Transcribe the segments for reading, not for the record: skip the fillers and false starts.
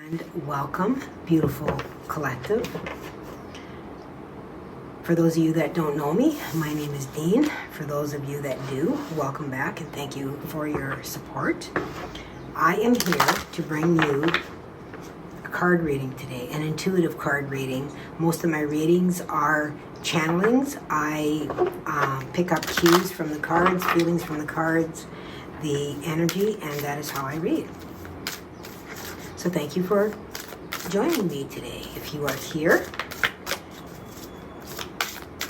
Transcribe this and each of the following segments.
And welcome, beautiful collective. For those of you that don't know me, my name is Dean. For those of you that do, welcome back and thank you for your support. I am here to bring you a card reading today, an intuitive card reading. Most of my readings are channelings. I pick up cues from the cards, feelings from the cards, the energy, and that is how I read. So thank you for joining me today. If you are here,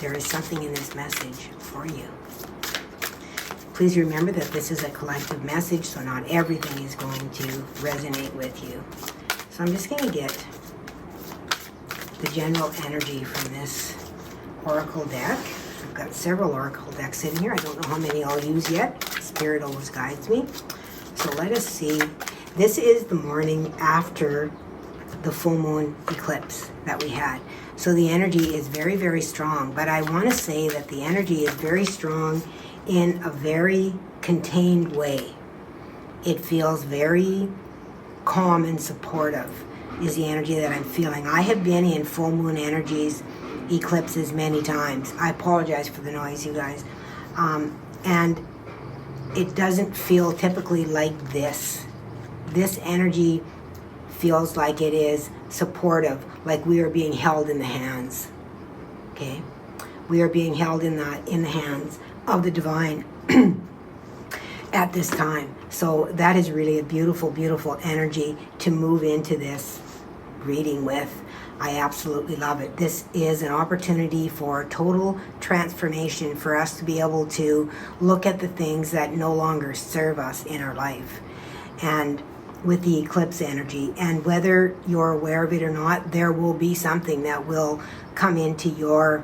there is something in this message for you. Please remember that this is a collective message, so not everything is going to resonate with you. So I'm just going to get the general energy from this oracle deck. I've got several oracle decks sitting here. I don't know how many I'll use yet. Spirit always guides me. So let us see. This is the morning after the full moon eclipse that we had. So the energy is very, very strong. But I want to say that the energy is very strong in a very contained way. It feels very calm and supportive is the energy that I'm feeling. I have been in full moon energies, eclipses many times. I apologize for the noise, you guys. And it doesn't feel typically like this. This energy feels like it is supportive, like we are being held in the hands. Okay? We are being held in the hands of the divine at this time. So that is really a beautiful, beautiful energy to move into this reading with. I absolutely love it. This is an opportunity for total transformation, for us to be able to look at the things that no longer serve us in our life. And with the eclipse energy, and whether you're aware of it or not, there will be something that will come into your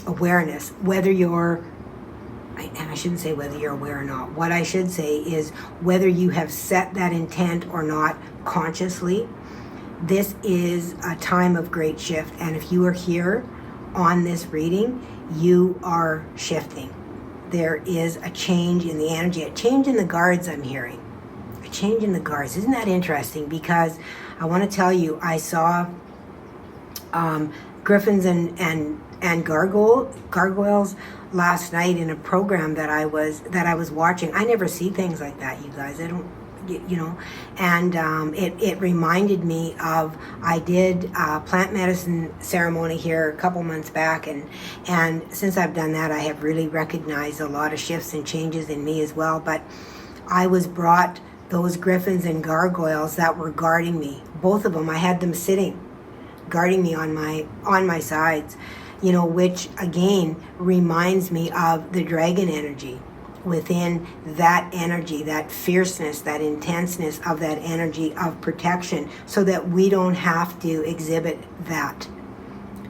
awareness, whether you're, and I shouldn't say whether you're aware or not. What I should say is whether you have set that intent or not consciously. This is a time of great shift, and if you are here on this reading, you are shifting. There is a change in the energy, a change in the guards I'm hearing. A change in the guards. Isn't that interesting? Because I want to tell you, I saw griffins and gargoyles last night in a program that I was watching. I never see things like that, you guys. I don't, you know, and it reminded me of, I did a plant medicine ceremony here a couple months back, and since I've done that, I have really recognized a lot of shifts and changes in me as well. But I was brought those griffins and gargoyles that were guarding me. Both of them, I had them sitting, guarding me on my sides, you know, which again reminds me of the dragon energy. Within that energy, that fierceness, that intenseness of that energy of protection, so that we don't have to exhibit that,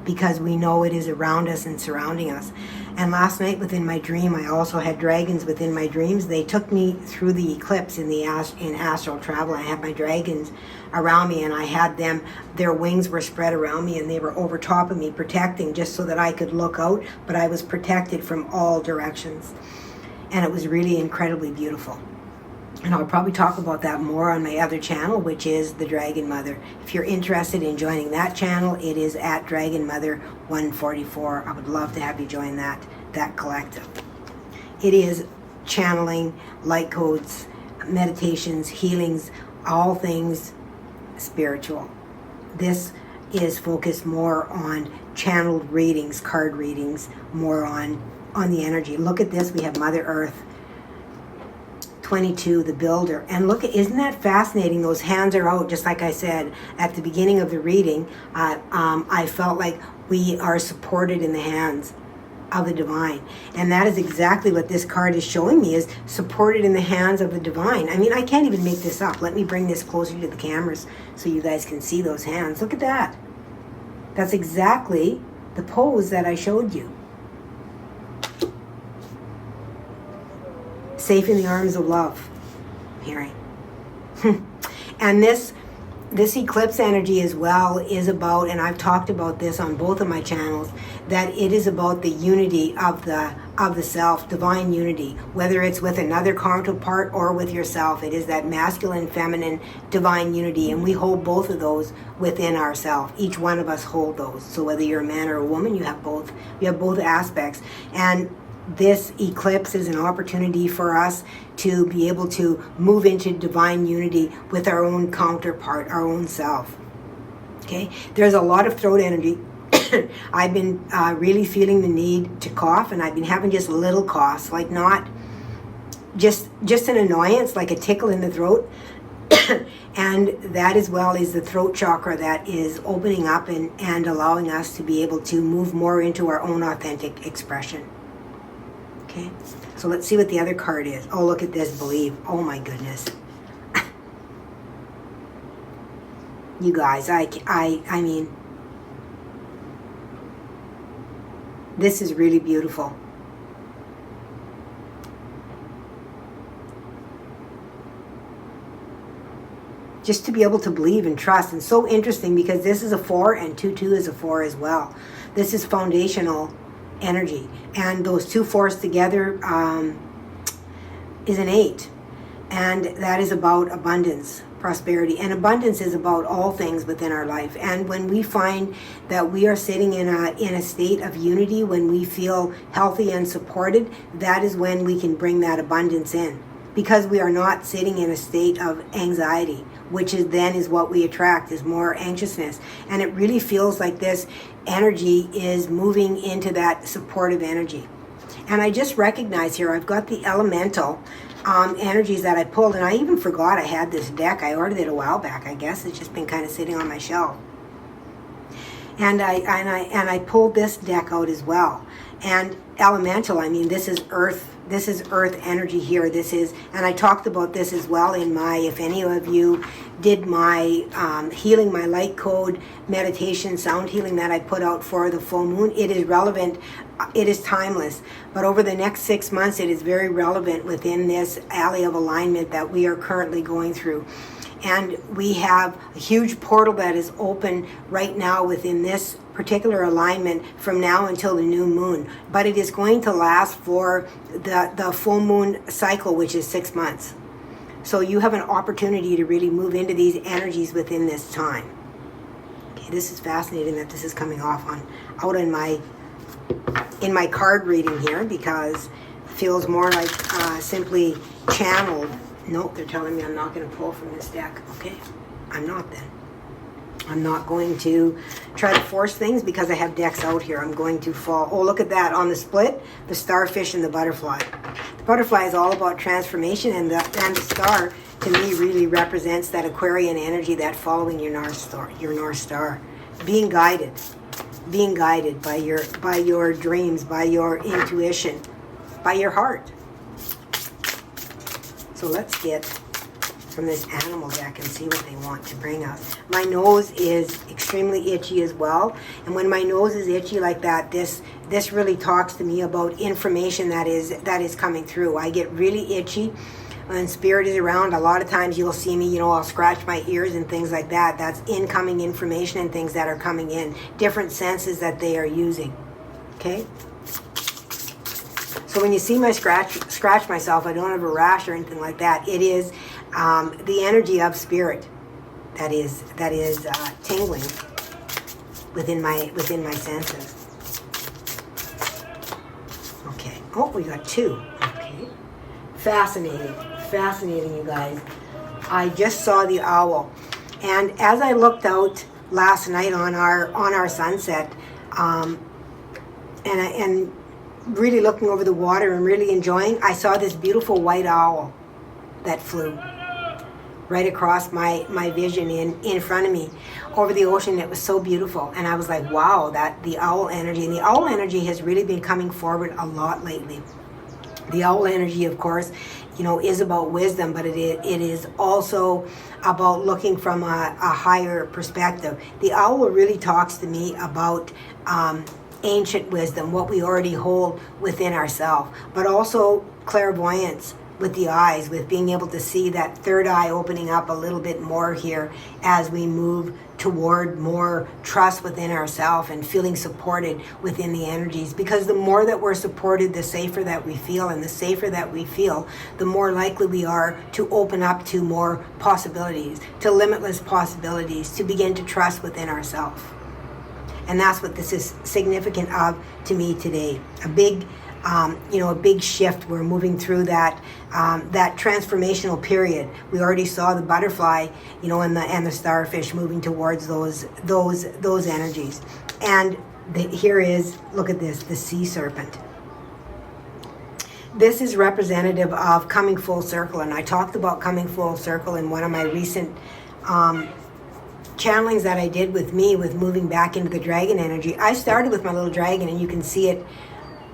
because we know it is around us and surrounding us. And last night within my dream, I also had dragons within my dreams. They took me through the eclipse in astral travel. I had my dragons around me, and I had them, their wings were spread around me, and they were over top of me, protecting, just so that I could look out, but I was protected from all directions. And it was really incredibly beautiful. And I'll probably talk about that more on my other channel, which is the Dragon Mother. If you're interested in joining that channel, it is at Dragon Mother 144. I would love to have you join that collective. It is channeling, light codes, meditations, healings, all things spiritual. This is focused more on channeled readings, card readings, more on the energy. Look at this. We have Mother Earth. 22, the builder. And look, isn't that fascinating? Those hands are out, just like I said at the beginning of the reading. I felt like we are supported in the hands of the divine. And that is exactly what this card is showing me, is supported in the hands of the divine. I mean, I can't even make this up. Let me bring this closer to the cameras so you guys can see those hands. Look at that. That's exactly the pose that I showed you. Safe in the arms of love, I'm hearing. And this eclipse energy as well is about, and I've talked about this on both of my channels, that it is about the unity of the of the self, divine unity, whether it's with another counterpart or with yourself. It is that masculine, feminine, divine unity, and we hold both of those within ourselves. Each one of us hold those. So whether you're a man or a woman, you have both. You have both aspects. And this eclipse is an opportunity for us to be able to move into divine unity with our own counterpart, our own self. Okay? There's a lot of throat energy. I've been really feeling the need to cough, and I've been having just little coughs, like not just an annoyance, like a tickle in the throat. And that as well is the throat chakra that is opening up and allowing us to be able to move more into our own authentic expression. Okay, so let's see what the other card is. Oh, look at this, believe. Oh my goodness. You guys, I mean, this is really beautiful. Just to be able to believe and trust. And so interesting because this is a 4 and 2-2 is a 4 as well. This is foundational energy. And those two 4s together is an 8. And that is about abundance, prosperity. And abundance is about all things within our life. And when we find that we are sitting in a state of unity, when we feel healthy and supported, that is when we can bring that abundance in. Because we are not sitting in a state of anxiety, which is what we attract, is more anxiousness. And it really feels like this energy is moving into that supportive energy. And I just recognize here, I've got the elemental energies that I pulled, and I even forgot I had this deck. I ordered it a while back. I guess it's just been kind of sitting on my shelf. And I pulled this deck out as well. And elemental, I mean, this is earth. This is earth energy here. This is, and I talked about this as well in my, if any of you did my healing my light code meditation, sound healing that I put out for the full moon, it is relevant. It is timeless. But over the next 6 months, it is very relevant within this alley of alignment that we are currently going through. And we have a huge portal that is open right now within this particular alignment from now until the new moon. But it is going to last for the full moon cycle, which is 6 months. So you have an opportunity to really move into these energies within this time. Okay, this is fascinating that this is coming off out in my card reading here, because it feels more like simply channeled. Nope, they're telling me I'm not going to pull from this deck. Okay, I'm not then. I'm not going to try to force things because I have decks out here. I'm going to fall. Oh, look at that. On the split, the starfish and the butterfly. The butterfly is all about transformation, and the star, to me, really represents that Aquarian energy, that following your North Star. Being guided by your dreams, by your intuition, by your heart. So let's get from this animal deck and see what they want to bring us. My nose is extremely itchy as well. And when my nose is itchy like that, this really talks to me about information that is coming through. I get really itchy when spirit is around. A lot of times you'll see me, I'll scratch my ears and things like that. That's incoming information and things that are coming in. Different senses that they are using. Okay? So when you see my scratch myself, I don't have a rash or anything like that. It is the energy of spirit that is tingling within my senses. Okay. Oh, we got 2. Okay. Fascinating, you guys. I just saw the owl, and as I looked out last night on our sunset, and really looking over the water and really enjoying, I saw this beautiful white owl that flew right across my vision in front of me over the ocean. It was so beautiful, and I was like, wow, that the owl energy. And the owl energy has really been coming forward a lot lately. The owl energy, of course, is about wisdom, but it is also about looking from a higher perspective. The owl really talks to me about ancient wisdom, what we already hold within ourselves, but also clairvoyance with the eyes, with being able to see that third eye opening up a little bit more here as we move toward more trust within ourselves and feeling supported within the energies. Because the more that we're supported, the safer that we feel, and the safer that we feel, the more likely we are to open up to more possibilities, to limitless possibilities, to begin to trust within ourselves. And that's what this is significant of to me today. A big a big shift. We're moving through that transformational period. We already saw the butterfly, and the starfish moving towards those energies. And here is, look at this, the sea serpent. This is representative of coming full circle, and I talked about coming full circle in one of my recent channelings that I did with moving back into the dragon energy. I started with my little dragon, and you can see it.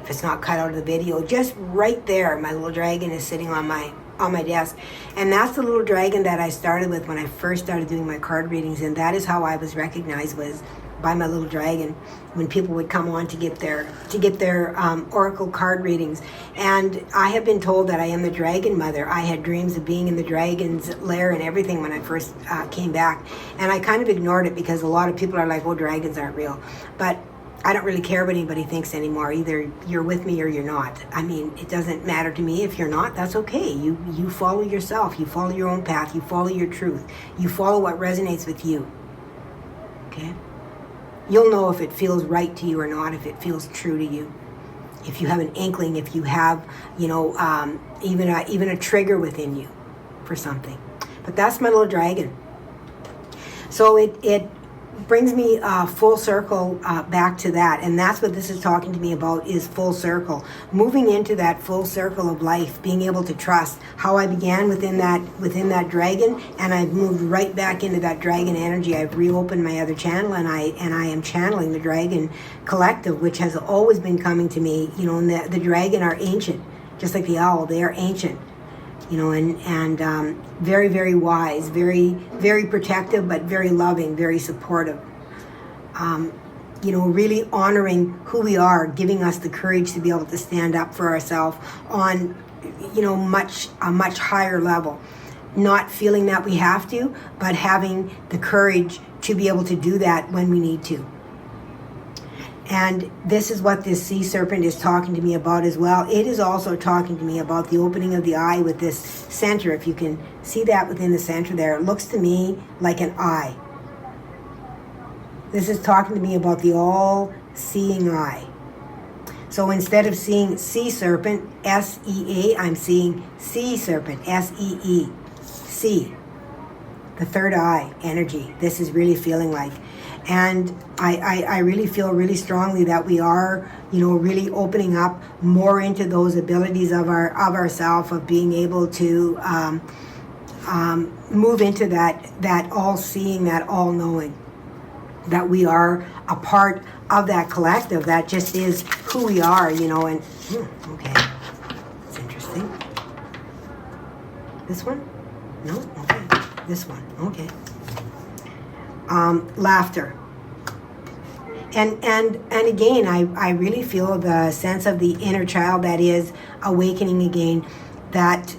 If it's not cut out of the video, just right there, my little dragon is sitting on my desk. And that's the little dragon that I started with when I first started doing my card readings, and that is how I was recognized, was by my little dragon, when people would come on to get their oracle card readings. And I have been told that I am the dragon mother. I had dreams of being in the dragon's lair and everything when I first came back, and I kind of ignored it because a lot of people are like, oh, dragons aren't real. But I don't really care what anybody thinks anymore. Either you're with me or you're not. I mean, it doesn't matter to me. If you're not, that's okay. You follow yourself. You follow your own path. You follow your truth. You follow what resonates with you. Okay? You'll know if it feels right to you or not, if it feels true to you. If you have an inkling, if you have, even a trigger within you for something. But that's my little dragon. So it brings me full circle back to that, and that's what this is talking to me about, is full circle, moving into that full circle of life, being able to trust how I began within that dragon, and I've moved right back into that dragon energy. I've reopened my other channel, and I am channeling the dragon collective, which has always been coming to me. And the dragon are ancient, just like the owl. They are ancient. And very, very wise, very, very protective, but very loving, very supportive. Really honoring who we are, giving us the courage to be able to stand up for ourselves on, a much higher level. Not feeling that we have to, but having the courage to be able to do that when we need to. And this is what this sea serpent is talking to me about as well. It is also talking to me about the opening of the eye with this center. If you can see that within the center there, it looks to me like an eye. This is talking to me about the all-seeing eye. So instead of seeing sea serpent, S-E-A, I'm seeing sea serpent, S-E-E, sea. The third eye energy. This is really feeling like. And I really feel really strongly that we are, really opening up more into those abilities of ourself, of being able to move into that all-seeing, that all-knowing, that we are a part of that collective, that just is who we are, and okay, it's interesting. This one? No? Okay. This one, okay. Laughter. And again, I really feel the sense of the inner child that is awakening again, that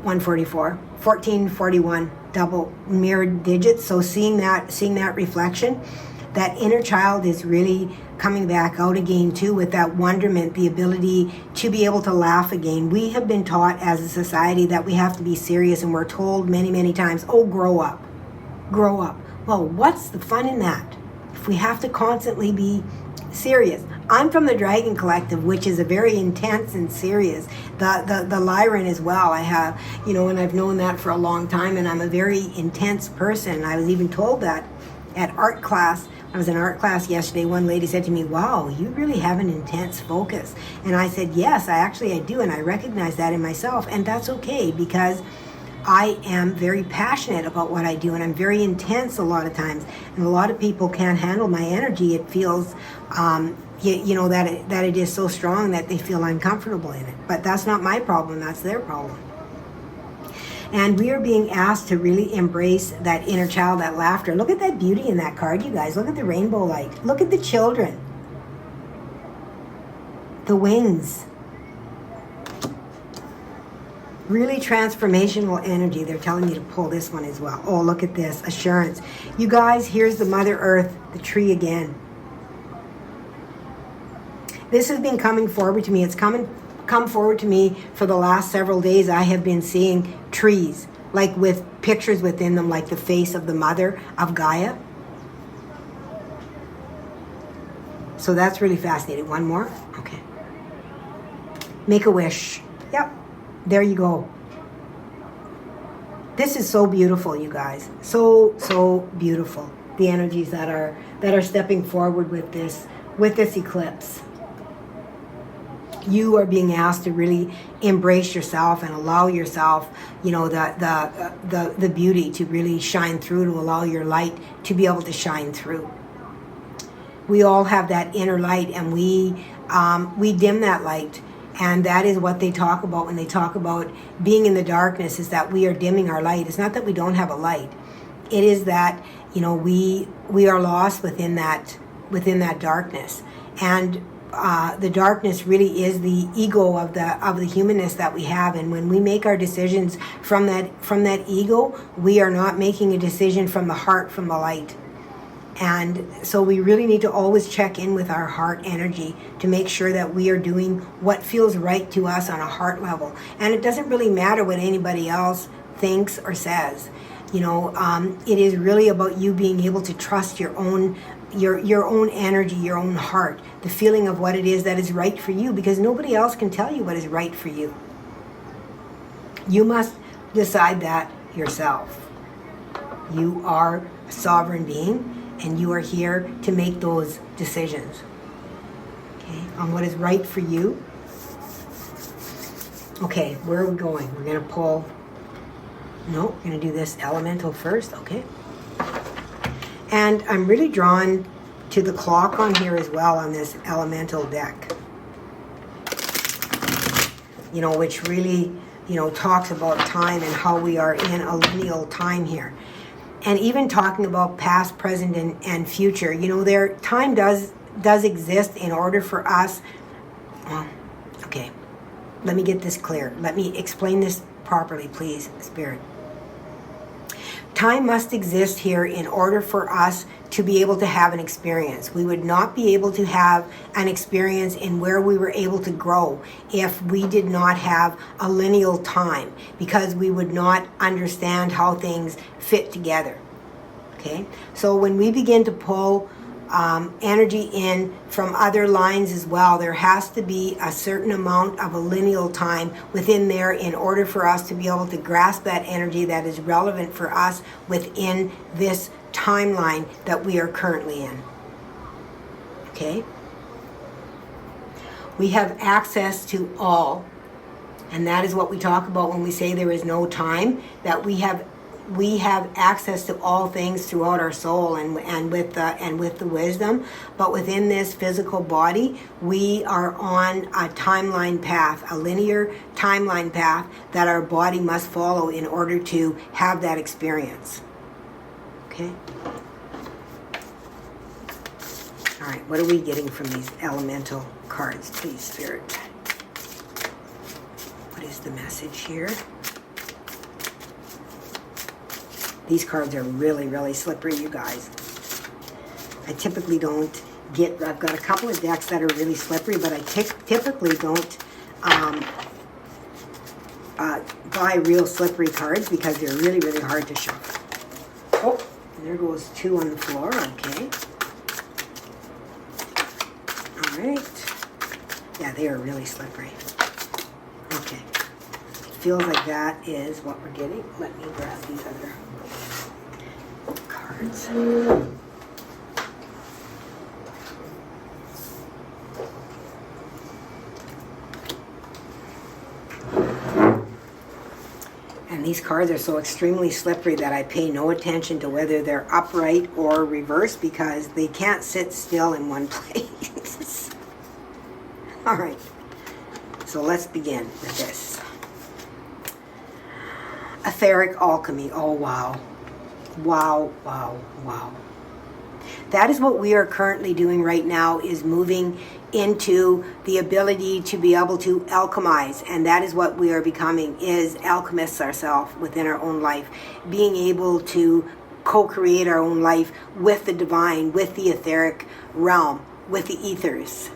144, 1441, double mirrored digits. So seeing that reflection, that inner child is really coming back out again too, with that wonderment, the ability to be able to laugh again. We have been taught as a society that we have to be serious, and we're told many, many times, oh, grow up. Grow up. Well, what's the fun in that? If we have to constantly be serious. I'm from the Dragon Collective, which is a very intense and serious. The Lyran as well. I have, and I've known that for a long time, and I'm a very intense person. I was even told that at art class. I was in art class yesterday. One lady said to me, wow, you really have an intense focus. And I said, yes, I do, and I recognize that in myself, and that's okay, because I am very passionate about what I do, and I'm very intense a lot of times, and a lot of people can't handle my energy. It feels, that it is so strong that they feel uncomfortable in it. But that's not my problem, that's their problem. And we are being asked to really embrace that inner child, that laughter. Look at that beauty in that card, you guys. Look at the rainbow light. Look at the children. The wings. Really transformational energy. They're telling me to pull this one as well. Oh, look at this. Assurance. You guys, here's the Mother Earth, the tree again. This has been coming forward to me. It's come forward to me for the last several days. I have been seeing trees, like with pictures within them, like the face of the mother of Gaia. So that's really fascinating. One more? Okay. Make a wish. Yep. There you go. This is so beautiful, you guys. So beautiful. The energies that are stepping forward with this eclipse. You are being asked to really embrace yourself and allow yourself, you know, the beauty to really shine through, to allow your light to be able to shine through. We all have that inner light, and we dim that light. And that is what they talk about when they talk about being in the darkness, is that we are dimming our light. It's not that we don't have a light. It is that, you know, we are lost within that darkness. And the darkness really is the ego of the humanness that we have. And when we make our decisions from that ego, we are not making a decision from the heart, from the light. And so we really need to always check in with our heart energy to make sure that we are doing what feels right to us on a heart level. And it doesn't really matter what anybody else thinks or says. You know, it is really about you being able to trust your own energy, your own heart, the feeling of what it is that is right for you, because nobody else can tell you what is right for you. You must decide that yourself. You are a sovereign being, and you are here to make those decisions, okay, on what is right for you. Okay, where are we going? We're going to pull... No, we're going to do this elemental first, okay? And I'm really drawn to the clock on here as well, on this elemental deck. You know, which really, you know, talks about time and how we are in a lineal time here. And even talking about past, present, and future, you know, time does exist in order for us. Well, okay, let me get this clear. Let me explain this properly, please, Spirit. Time must exist here in order for us to be able to have an experience. We would not be able to have an experience in where we were able to grow if we did not have a lineal time, because we would not understand how things fit together. Okay, so when we begin to pull energy in from other lines as well, there has to be a certain amount of a lineal time within there in order for us to be able to grasp that energy that is relevant for us within this timeline that we are currently in. Okay? We have access to all, and that is what we talk about when we say there is no time, that we have access to all things throughout our soul and with the wisdom. But within this physical body, we are on a timeline path, a linear timeline path that our body must follow in order to have that experience. Okay? All right, what are we getting from these elemental cards, please, Spirit? What is the message here? These cards are really, really slippery, you guys. I typically don't get... I've got a couple of decks that are really slippery, but I typically don't buy real slippery cards because they're really, really hard to shuffle. Oh, and there goes two on the floor. Okay. All right. Yeah, they are really slippery. Okay. Feels like that is what we're getting. Let me grab these other cards. And these cards are so extremely slippery that I pay no attention to whether they're upright or reversed, because they can't sit still in one place. All right. So let's begin with this. Etheric alchemy. Oh, wow. Wow, wow, wow. That is what we are currently doing right now, is moving into the ability to be able to alchemize. And that is what we are becoming, is alchemists ourselves within our own life. Being able to co-create our own life with the divine, with the etheric realm, with the ethers.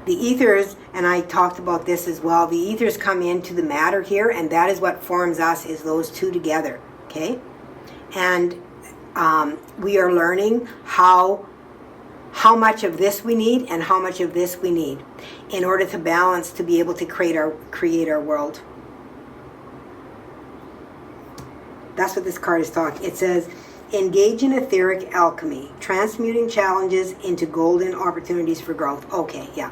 The ethers, and I talked about this as well, the ethers come into the matter here, and that is what forms us, is those two together, okay? And we are learning how much of this we need and how much of this we need in order to balance, to be able to create our world. That's what this card is talking. It says, engage in etheric alchemy, transmuting challenges into golden opportunities for growth. Okay, yeah.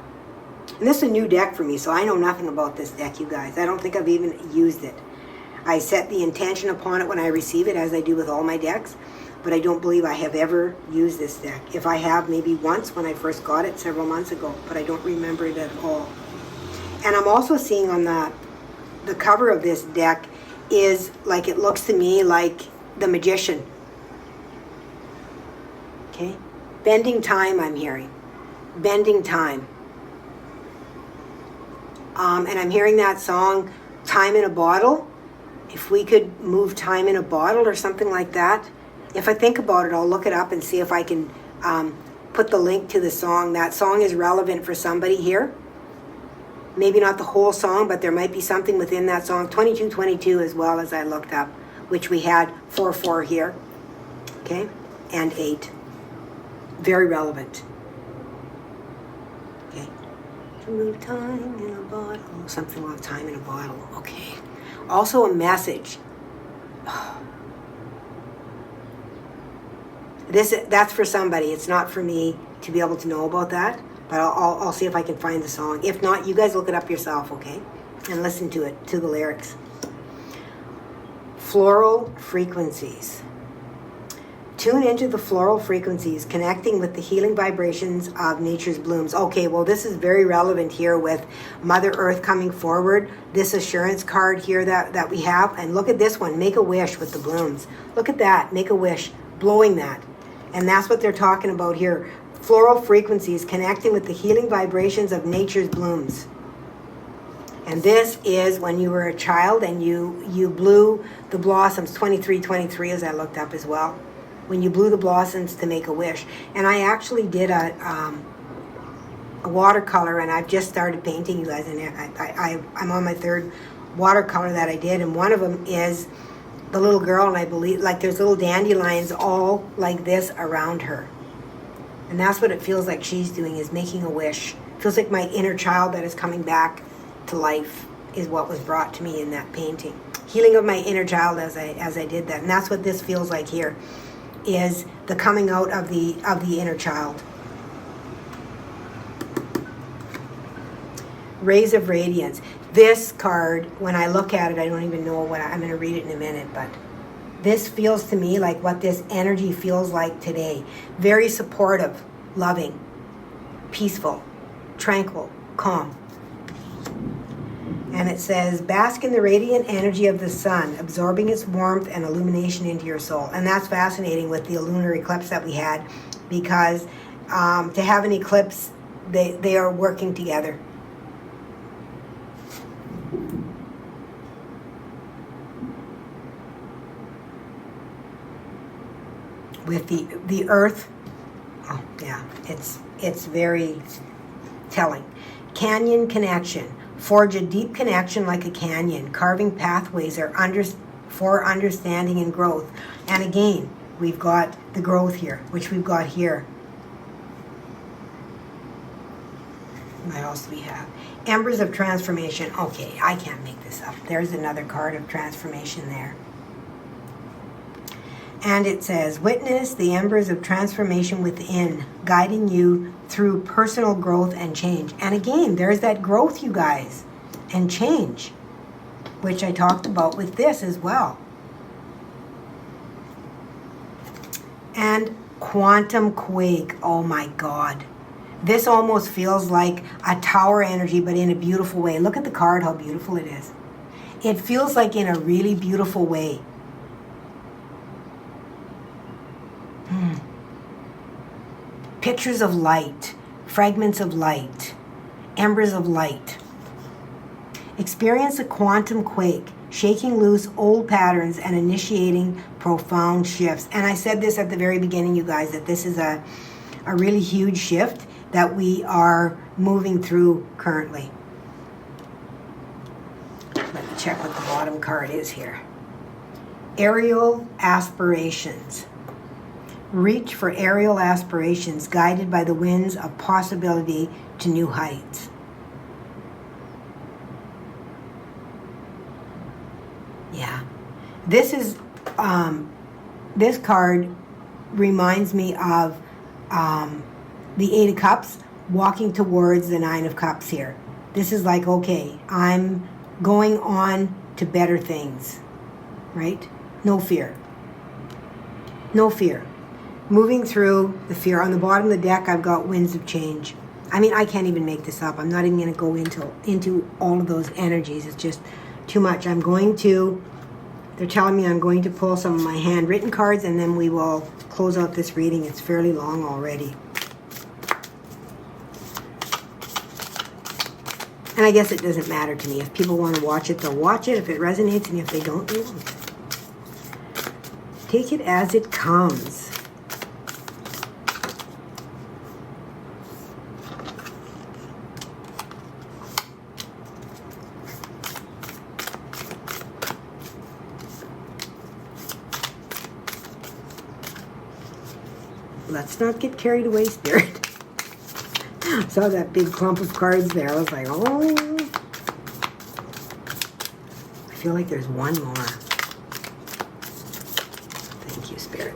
And this is a new deck for me, so I know nothing about this deck, you guys. I don't think I've even used it. I set the intention upon it when I receive it, as I do with all my decks, but I don't believe I have ever used this deck. If I have, maybe once when I first got it several months ago, but I don't remember it at all. And I'm also seeing on the cover of this deck is, like, it looks to me like the Magician. Okay? Bending time, I'm hearing. Bending time. And I'm hearing that song, Time in a Bottle. If we could move time in a bottle or something like that. If I think about it, I'll look it up and see if I can put the link to the song. That song is relevant for somebody here. Maybe not the whole song, but there might be something within that song. 2222 as well, as I looked up, which we had 4/4 here. Okay? And 8. Very relevant. Okay. To move time in a bottle. Something about time in a bottle. Okay. Also a message. That's for somebody. It's not for me to be able to know about that, but I'll see if I can find the song. If not, you guys look it up yourself, okay? And listen to it, to the lyrics. Floral frequencies. Tune into the floral frequencies, connecting with the healing vibrations of nature's blooms. Okay, well, this is very relevant here with Mother Earth coming forward. This assurance card here that we have. And look at this one, make a wish with the blooms. Look at that, make a wish, blowing that. And that's what they're talking about here. Floral frequencies, connecting with the healing vibrations of nature's blooms. And this is when you were a child and you blew the blossoms, 2323 as I looked up as well. When you blew the blossoms to make a wish. And I actually did a watercolor, and I've just started painting, you guys, and I'm on my 3rd watercolor that I did, and one of them is the little girl, and I believe, like, there's little dandelions all like this around her. And that's what it feels like she's doing, is making a wish. It feels like my inner child that is coming back to life is what was brought to me in that painting. Healing of my inner child as I did that. And that's what this feels like here, is the coming out of the inner child. Rays of radiance. This card, when I look at it, I don't even know what I'm going to read it in a minute, but this feels to me like what this energy feels like today. Very supportive, loving, peaceful, tranquil, calm. And it says, bask in the radiant energy of the sun, absorbing its warmth and illumination into your soul. And that's fascinating with the lunar eclipse that we had, because to have an eclipse, they are working together. With the earth, oh yeah, it's very telling. Canyon connection. Forge a deep connection like a canyon, carving pathways for understanding and growth. And again, we've got the growth here, which we've got here. What else do we have? Embers of transformation. Okay, I can't make this up. There's another card of transformation there. And it says, witness the embers of transformation within, guiding you through personal growth and change. And again, there's that growth, you guys, and change, which I talked about with this as well. And quantum quake. Oh my God. This almost feels like a tower energy, but in a beautiful way. Look at the card, how beautiful it is. It feels like in a really beautiful way. pictures of light, fragments of light, embers of light. Experience a quantum quake, shaking loose old patterns and initiating profound shifts. And I said this at the very beginning, you guys, that this is a really huge shift that we are moving through currently. Let me check what the bottom card is here. Aerial aspirations. Reach for aerial aspirations, guided by the winds of possibility to new heights. Yeah. This is, this card reminds me of the Eight of Cups walking towards the Nine of Cups here. This is like, okay, I'm going on to better things, right? No fear. No fear. Moving through the fear. On the bottom of the deck, I've got winds of change. I mean, I can't even make this up. I'm not even going to go into all of those energies. It's just too much. They're telling me I'm going to pull some of my handwritten cards, and then we will close out this reading. It's fairly long already. And I guess it doesn't matter to me. If people want to watch it, they'll watch it. If it resonates, and if they don't, they won't. Take it as it comes. Let's not get carried away, Spirit. Saw that big clump of cards there. I was like, oh. I feel like there's one more. Thank you, Spirit.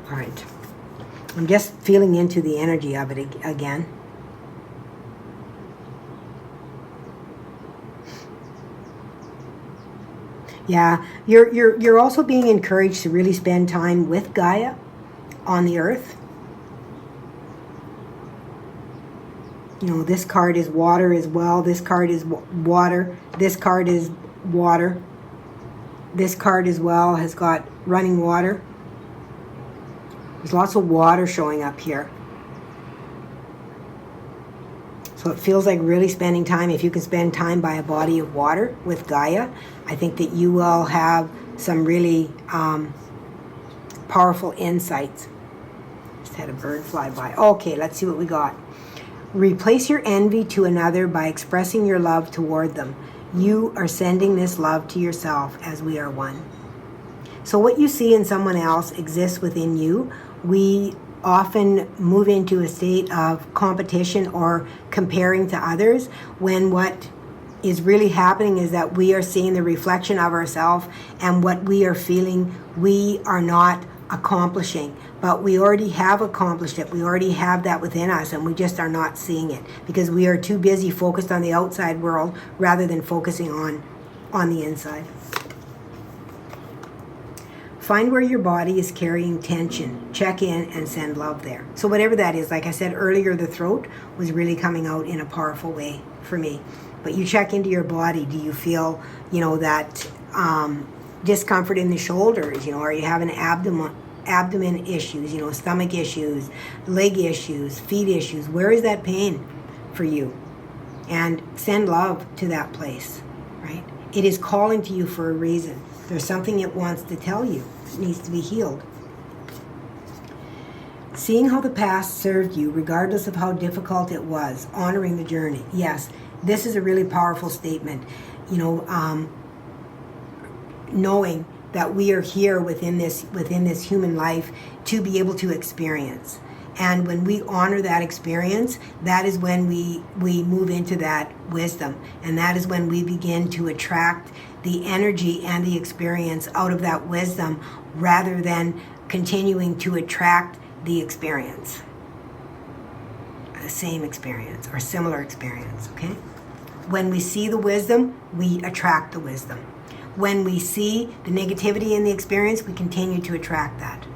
All right. I'm just feeling into the energy of it again. Yeah, you're also being encouraged to really spend time with Gaia on the earth. You know, this card is water as well. This card is water. This card is water. This card as well has got running water. There's lots of water showing up here. So it feels like really spending time. If you can spend time by a body of water with Gaia, I think that you will have some really powerful insights. Just had a bird fly by. Okay, let's see what we got. Replace your envy to another by expressing your love toward them. You are sending this love to yourself as we are one. So what you see in someone else exists within you. We often move into a state of competition or comparing to others, when what is really happening is that we are seeing the reflection of ourselves, and what we are feeling we are not accomplishing, but we already have accomplished it. We already have that within us, and we just are not seeing it because we are too busy focused on the outside world rather than focusing on the inside. Find where your body is carrying tension. Check in and send love there. So whatever that is, like I said earlier, the throat was really coming out in a powerful way for me. But you check into your body. Do you feel, that discomfort in the shoulders? Are you having abdomen issues, stomach issues, leg issues, feet issues? Where is that pain for you? And send love to that place, right? It is calling to you for a reason. There's something it wants to tell you. It needs to be healed. Seeing how the past served you, regardless of how difficult it was, honoring the journey. Yes, this is a really powerful statement. Knowing that we are here within this human life to be able to experience. And when we honor that experience, that is when we move into that wisdom. And that is when we begin to attract the energy and the experience out of that wisdom, rather than continuing to attract the experience. The same experience or similar experience, okay? When we see the wisdom, we attract the wisdom. When we see the negativity in the experience, we continue to attract that.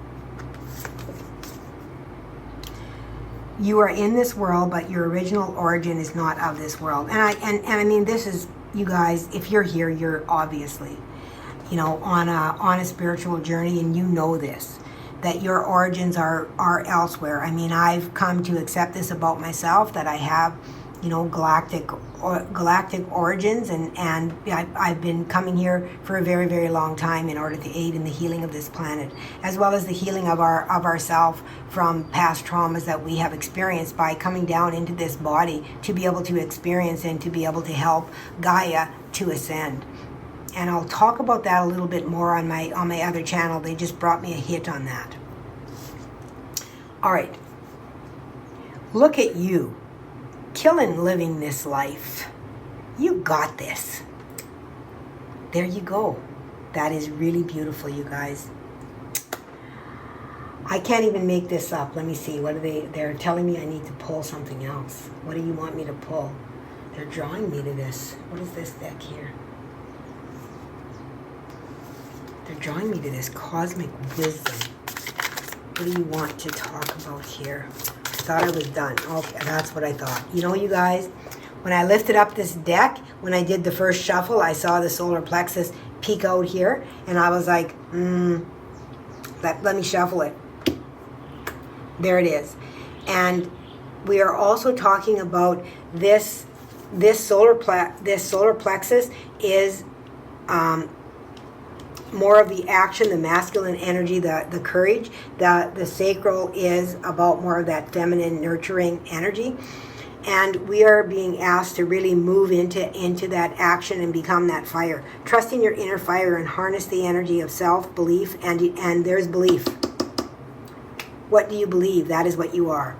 you are in this world, but your original origin is not of this world. And I mean, this is, you guys, if you're here, you're obviously, you know, on a spiritual journey, and you know this, that your origins are elsewhere. I mean, I've come to accept this about myself, that I have, you know, galactic origins, and I've been coming here for a very, very long time in order to aid in the healing of this planet, as well as the healing of ourself from past traumas that we have experienced by coming down into this body to be able to experience and to be able to help Gaia to ascend. And I'll talk about that a little bit more on my other channel. They just brought me a hit on that. All right. Look at you, killing living this life. You got this. There you go. That is really beautiful, you guys. I can't even make this up. Let me see. What are they? They're telling me I need to pull something else. What do you want me to pull? They're drawing me to this. What is this deck here? They're drawing me to this cosmic wisdom. What do you want to talk about here? I thought I was done. Okay, that's what I thought. You know, you guys, when I lifted up this deck, when I did the first shuffle, I saw the solar plexus peek out here, and I was like, let me shuffle it. There it is. And we are also talking about this solar plexus is more of the action, the masculine energy, the courage. The sacral is about more of that feminine, nurturing energy. And we are being asked to really move into that action and become that fire. Trust in your inner fire and harness the energy of self-belief. And there's belief. What do you believe? That is what you are.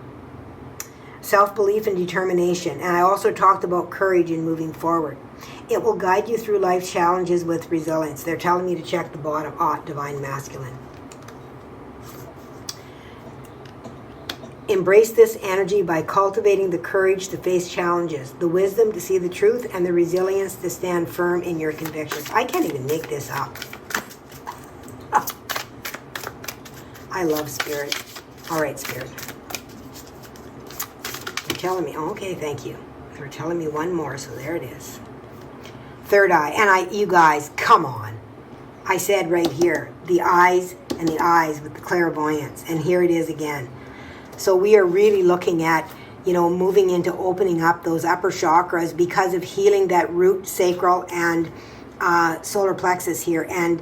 Self-belief and determination. And I also talked about courage in moving forward. It will guide you through life's challenges with resilience. They're telling me to check the bottom, divine masculine. Embrace this energy by cultivating the courage to face challenges, the wisdom to see the truth, and the resilience to stand firm in your convictions. I can't even make this up. I love Spirit. All right, Spirit. They're telling me, okay, thank you. They're telling me one more, so there it is. Third eye. And you guys, come on. I said right here, the eyes and the eyes with the clairvoyance. And here it is again. So we are really looking at, you know, moving into opening up those upper chakras because of healing that root, sacral, and solar plexus here. And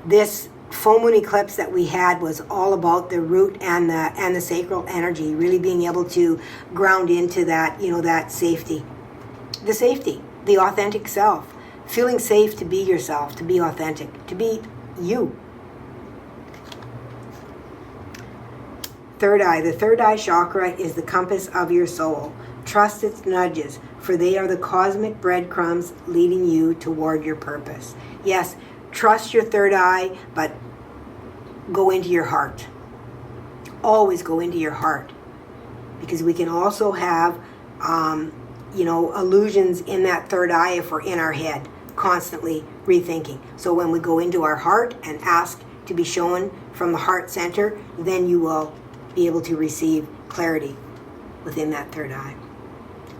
this full moon eclipse that we had was all about the root and the sacral energy, really being able to ground into that, you know, that safety. The safety, the authentic self. Feeling safe to be yourself, to be authentic, to be you. Third eye. The third eye chakra is the compass of your soul. Trust its nudges, for they are the cosmic breadcrumbs leading you toward your purpose. Yes, trust your third eye, but go into your heart. Always go into your heart. Because we can also have, you know, illusions in that third eye if we're in our head, constantly rethinking. So when we go into our heart and ask to be shown from the heart center, then you will be able to receive clarity within that third eye.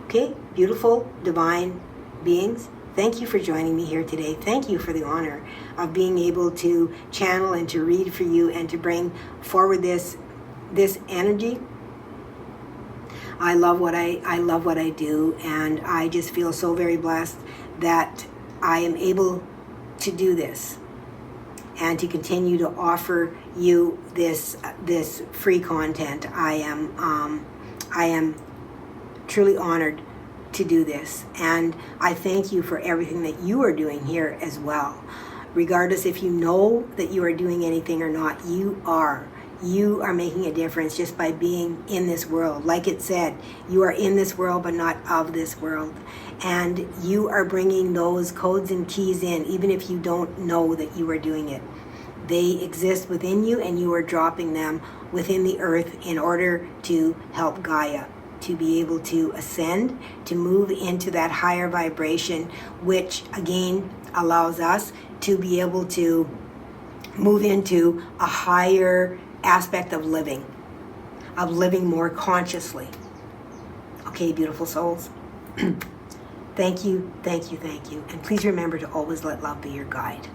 Okay, beautiful divine beings, thank you for joining me here today. Thank you for the honor of being able to channel and to read for you and to bring forward this energy. I love what I do, and I just feel so very blessed that I am able to do this and to continue to offer you this free content. I am truly honored to do this, and I thank you for everything that you are doing here as well. Regardless if you know that you are doing anything or not, you are making a difference just by being in this world. Like it said, you are in this world but not of this world. And you are bringing those codes and keys in, even if you don't know that you are doing it. They exist within you, and you are dropping them within the earth in order to help Gaia to be able to ascend, to move into that higher vibration, which again allows us to be able to move into a higher aspect of living more consciously. Okay, beautiful souls. Thank you, thank you, thank you. And please remember to always let love be your guide.